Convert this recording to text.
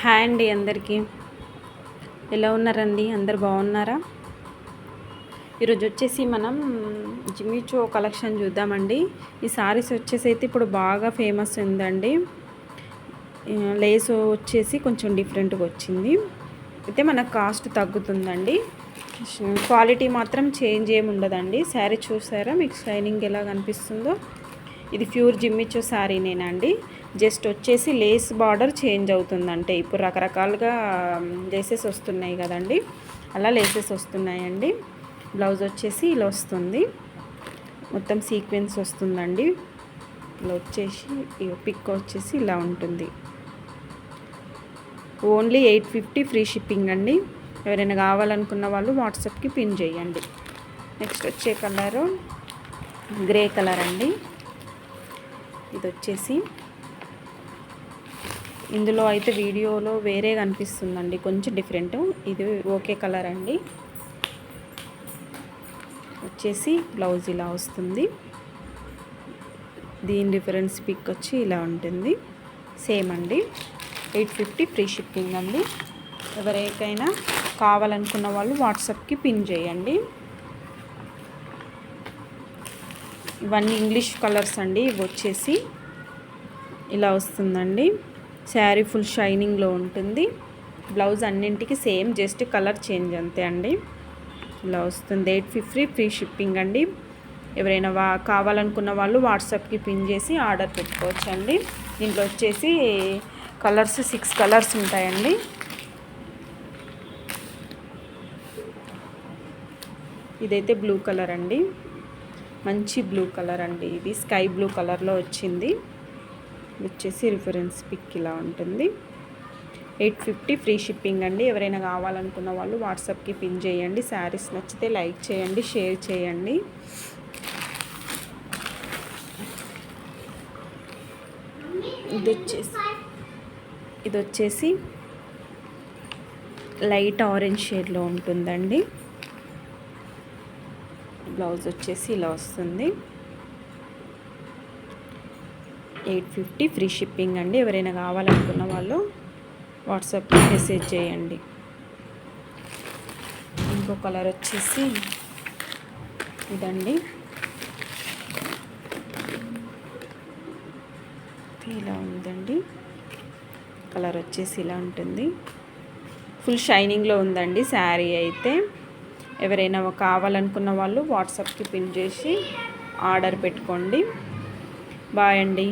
Hi అండి, అందరికీ ఎలా ఉన్నారండి? అందరు బాగున్నారా? ఈరోజు వచ్చేసి మనం జిమ్మిచో కలెక్షన్ చూద్దామండి. ఈ సారీస్ వచ్చేసి అయితే ఇప్పుడు బాగా ఫేమస్ ఉందండి. లేస్ వచ్చేసి కొంచెం డిఫరెంట్గా వచ్చింది. అయితే మనకు కాస్ట్ తగ్గుతుందండి. క్వాలిటీ మాత్రం చేంజ్ ఏమి ఉండదండి. శారీ చూసారా మీకు షైనింగ్ ఎలా కనిపిస్తుందో? ఇది ప్యూర్ జిమ్మిచో శారీనేనండి. జస్ట్ వచ్చేసి లేస్ బార్డర్ చేంజ్ అవుతుందంటే ఇప్పుడు రకరకాలుగా లేసెస్ వస్తున్నాయి కదండి, అలా లేసెస్ వస్తున్నాయండి. బ్లౌజ్ వచ్చేసి ఇలా వస్తుంది, మొత్తం సీక్వెన్స్ వస్తుందండి. ఇలా వచ్చేసి పిక్ వచ్చేసి ఇలా ఉంటుంది. ఓన్లీ 850 ఫ్రీ షిప్పింగ్ అండి. ఎవరైనా కావాలనుకున్న వాళ్ళు వాట్సాప్కి పిన్ చేయండి. నెక్స్ట్ వచ్చే కలరు గ్రే కలర్ అండి. ఇది వచ్చేసి ఇందులో అయితే వీడియోలో వేరే కనిపిస్తుందండి, కొంచెం డిఫరెంట్. ఇది ఓకే కలర్ అండి. వచ్చేసి బ్లౌజ్ ఇలా వస్తుంది. దీని డిఫరెన్స్ పిక్ వచ్చి ఇలా ఉంటుంది. సేమ్ అండి, 850 ఫ్రీ షిప్పింగ్ అండి. ఎవరికైనా కావాలనుకున్న వాళ్ళు వాట్సాప్కి పిన్ చేయండి. ఇవన్నీ ఇంగ్లీష్ కలర్స్ అండి. ఇవి వచ్చేసి ఇలా వస్తుందండి. శారీ ఫుల్ షైనింగ్లో ఉంటుంది. బ్లౌజ్ అన్నింటికి సేమ్, జస్ట్ కలర్ చేంజ్ అంతే అండి. ఇలా వస్తుంది. 850 ఫ్రీ షిప్పింగ్ అండి. ఎవరైనా కావాలనుకున్న వాళ్ళు వాట్సాప్కి పిన్ చేసి ఆర్డర్ పెట్టుకోవచ్చండి. దీంట్లో వచ్చేసి కలర్స్ 6 కలర్స్ ఉంటాయండి. ఇదైతే బ్లూ కలర్ అండి, మంచి బ్లూ కలర్ అండి. ఇది స్కై బ్లూ కలర్లో వచ్చింది. వచ్చేసి రిఫరెన్స్ పిక్ ఇలా ఉంటుంది. 850 ఫ్రీ షిప్పింగ్ అండి. ఎవరైనా కావాలనుకున్న వాళ్ళు వాట్సాప్కి పిన్ చేయండి. శారీస్ నచ్చితే లైక్ చేయండి, షేర్ చేయండి. ఇది వచ్చేసి లైట్ ఆరెంజ్ షేడ్లో ఉంటుందండి. బ్లౌజ్ వచ్చేసి ఇలా వస్తుంది. 850 ఫ్రీ షిప్పింగ్ అండి. ఎవరైనా కావాలనుకున్న వాళ్ళు వాట్సాప్కి మెసేజ్ చేయండి. ఇంకో కలర్ వచ్చేసి ఇదండి, ఇలా ఉందండి. కలర్ వచ్చేసి ఇలా ఉంటుంది. ఫుల్ షైనింగ్లో ఉందండి శారీ అయితే. ఎవరైనా కావాలనుకున్న వాళ్ళు వాట్సాప్కి పిన్ చేసి ఆర్డర్ పెట్టుకోండి. బాయ్ అండి.